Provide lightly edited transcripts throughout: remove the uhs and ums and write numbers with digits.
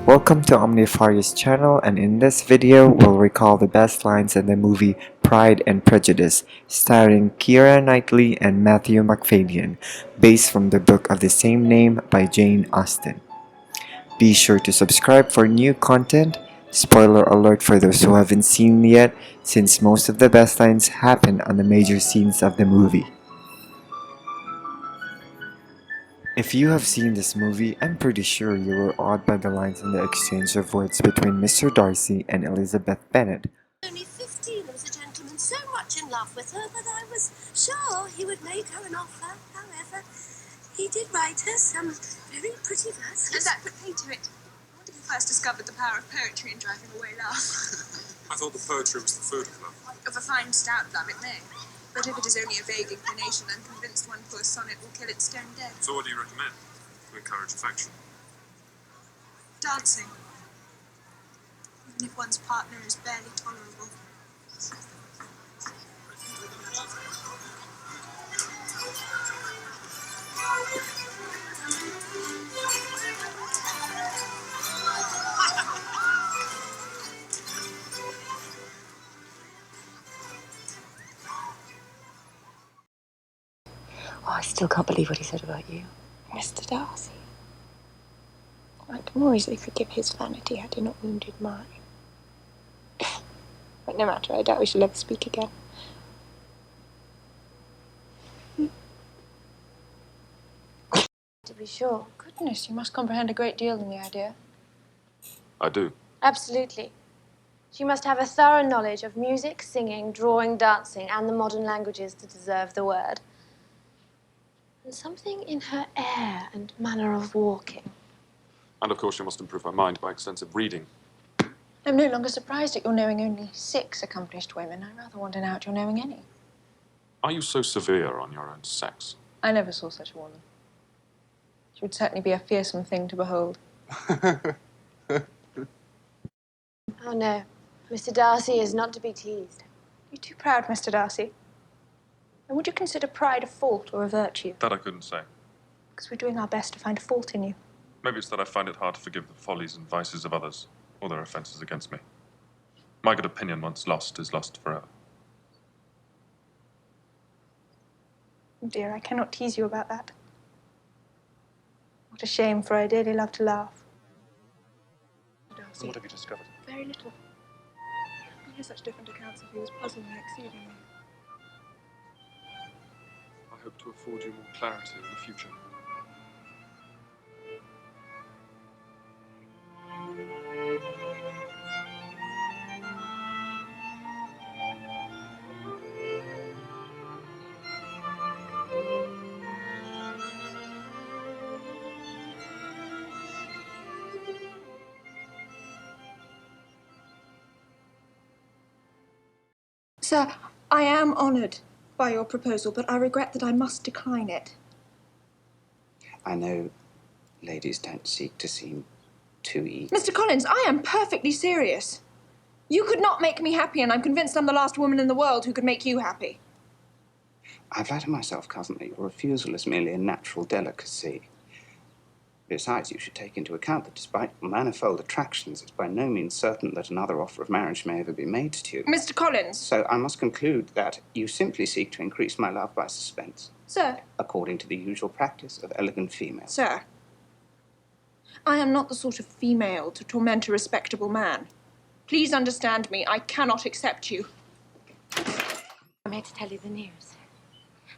Welcome to Omnifarious channel, and in this video we'll recall the best lines in the movie Pride and Prejudice, starring Keira Knightley and Matthew Macfadyen, based from the book of the same name by Jane Austen. Be sure to subscribe for new content. Spoiler alert for those who haven't seen yet, since most of the best lines happen on the major scenes of the movie. If you have seen this movie, I'm pretty sure you were awed by the lines in the exchange of words between Mr. Darcy and Elizabeth Bennet. Only 15 was a gentleman so much in love with her that I was sure he would make her an offer. However, he did write her some very pretty verses. And that put paid to it. I wonder if you first discovered the power of poetry in driving away love. I thought the poetry was the food of love. Of a fine stout love, it may. But if it is only a vague inclination, I'm convinced one poor sonnet will kill it stone dead. So what do you recommend to encourage affection? Dancing. Even if one's partner is barely tolerable. Oh, I still can't believe what he said about you. Mr. Darcy. I can more easily forgive his vanity had he not wounded mine. But no matter, I doubt we shall ever speak again. To be sure. Goodness, you must comprehend a great deal in the idea. I do. Absolutely. She must have a thorough knowledge of music, singing, drawing, dancing, and the modern languages to deserve the word. And something in her air and manner of walking. And of course you must improve my mind by extensive reading. I'm no longer surprised at your knowing only 6 accomplished women. I rather wonder now at your knowing any. Are you so severe on your own sex? I never saw such a woman. She would certainly be a fearsome thing to behold. Oh, no. Mr. Darcy is not to be teased. You're too proud, Mr. Darcy. And would you consider pride a fault or a virtue? That I couldn't say. Because we're doing our best to find a fault in you. Maybe it's that I find it hard to forgive the follies and vices of others, or their offences against me. My good opinion, once lost, is lost forever. Dear, I cannot tease you about that. What a shame, for I dearly love to laugh. Darcy. What have you discovered? Very little. I hear such different accounts of you as puzzle me exceedingly. I hope to afford you more clarity in the future. Sir, I am honoured by your proposal, but I regret that I must decline it. I know ladies don't seek to seem too eager. Mr. Collins, I am perfectly serious. You could not make me happy, and I'm convinced I'm the last woman in the world who could make you happy. I flatter myself, cousin, that your refusal is merely a natural delicacy. Besides, you should take into account that despite your manifold attractions, it's by no means certain that another offer of marriage may ever be made to you. Mr. Collins. So I must conclude that you simply seek to increase my love by suspense. Sir. According to the usual practice of elegant females. Sir. I am not the sort of female to torment a respectable man. Please understand me. I cannot accept you. I'm here to tell you the news.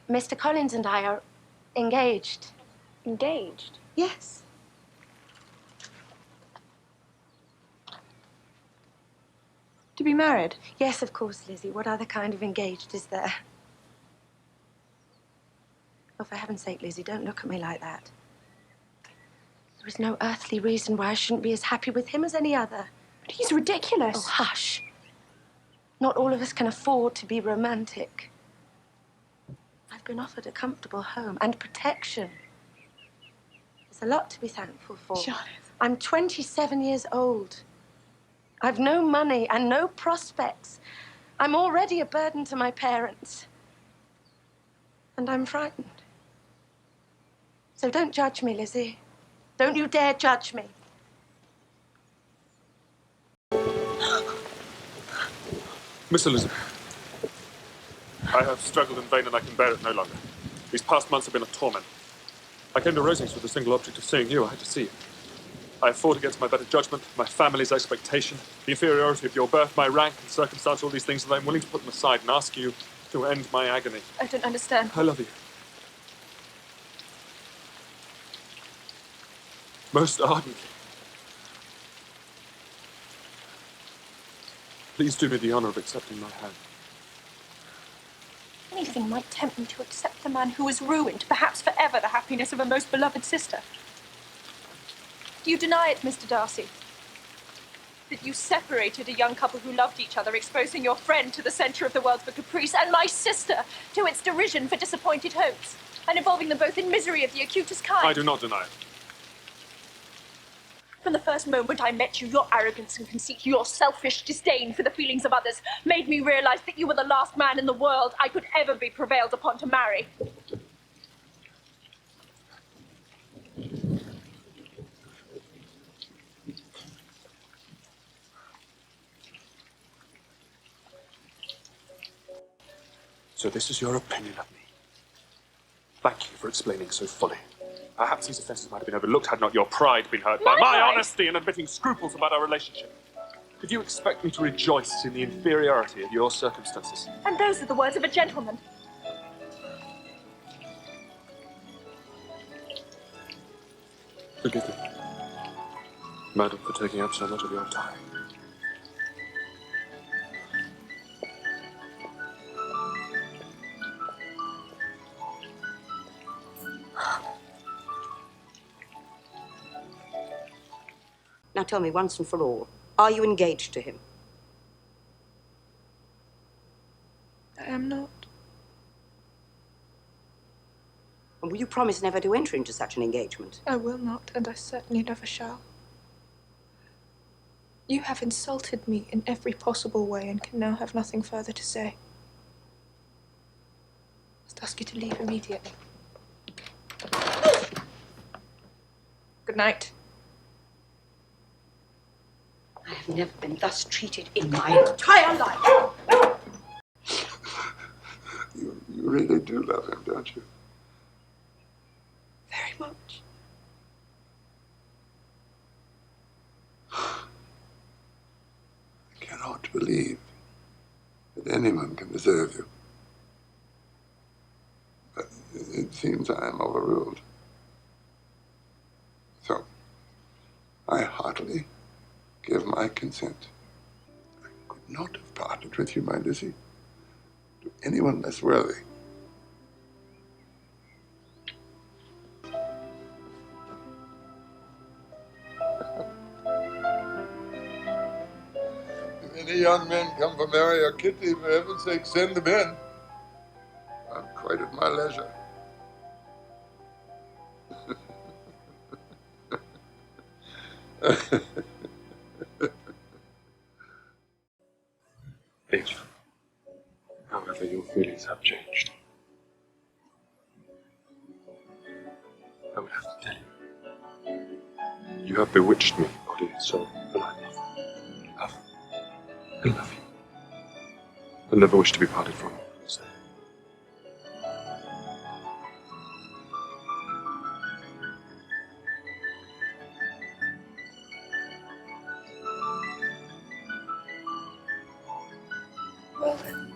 Mr. Collins and I are engaged. Engaged? Yes. To be married? Yes, of course, Lizzie. What other kind of engaged is there? Oh, for heaven's sake, Lizzie, don't look at me like that. There is no earthly reason why I shouldn't be as happy with him as any other. But he's ridiculous. Oh, hush. Not all of us can afford to be romantic. I've been offered a comfortable home and protection. There's a lot to be thankful for. Charlotte. I'm 27 years old. I've no money and no prospects. I'm already a burden to my parents. And I'm frightened. So don't judge me, Lizzie. Don't you dare judge me. Miss Elizabeth, I have struggled in vain and I can bear it no longer. These past months have been a torment. I came to Rosings with the single object of seeing you. I had to see you. I have fought against my better judgment, my family's expectation, the inferiority of your birth, my rank and circumstance, all these things, and I'm willing to put them aside and ask you to end my agony. I don't understand. I love you. Most ardently. Please do me the honor of accepting my hand. Anything might tempt me to accept the man who has ruined, perhaps forever, the happiness of a most beloved sister. Do you deny it, Mr. Darcy? That you separated a young couple who loved each other, exposing your friend to the centre of the world for caprice, and my sister to its derision for disappointed hopes, and involving them both in misery of the acutest kind? I do not deny it. From the first moment I met you, your arrogance and conceit, your selfish disdain for the feelings of others, made me realize that you were the last man in the world I could ever be prevailed upon to marry. So this is your opinion of me. Thank you for explaining so fully. Perhaps these offences might have been overlooked had not your pride been hurt by my honesty in admitting scruples about our relationship. Could you expect me to rejoice in the inferiority of your circumstances? And those are the words of a gentleman. Forgive me, madam, for taking up so much of your time. Now tell me once and for all, are you engaged to him? I am not. And will you promise never to enter into such an engagement? I will not, and I certainly never shall. You have insulted me in every possible way and can now have nothing further to say. I must ask you to leave immediately. Good night. I have never been thus treated in my entire life. You really do love him, don't you? Very much. I cannot believe that anyone can deserve you. But it seems I am overruled. So, I heartily give my consent. I could not have parted with you, my Lizzie, to anyone less worthy. If any young men come for Mary or Kitty, for heaven's sake, send them in. I'm quite at my leisure. If, however, your feelings have changed, I would have to tell you. You have bewitched me, body and soul, and I love you. Love. I love you. I never wish to be parted from you. So. Well then.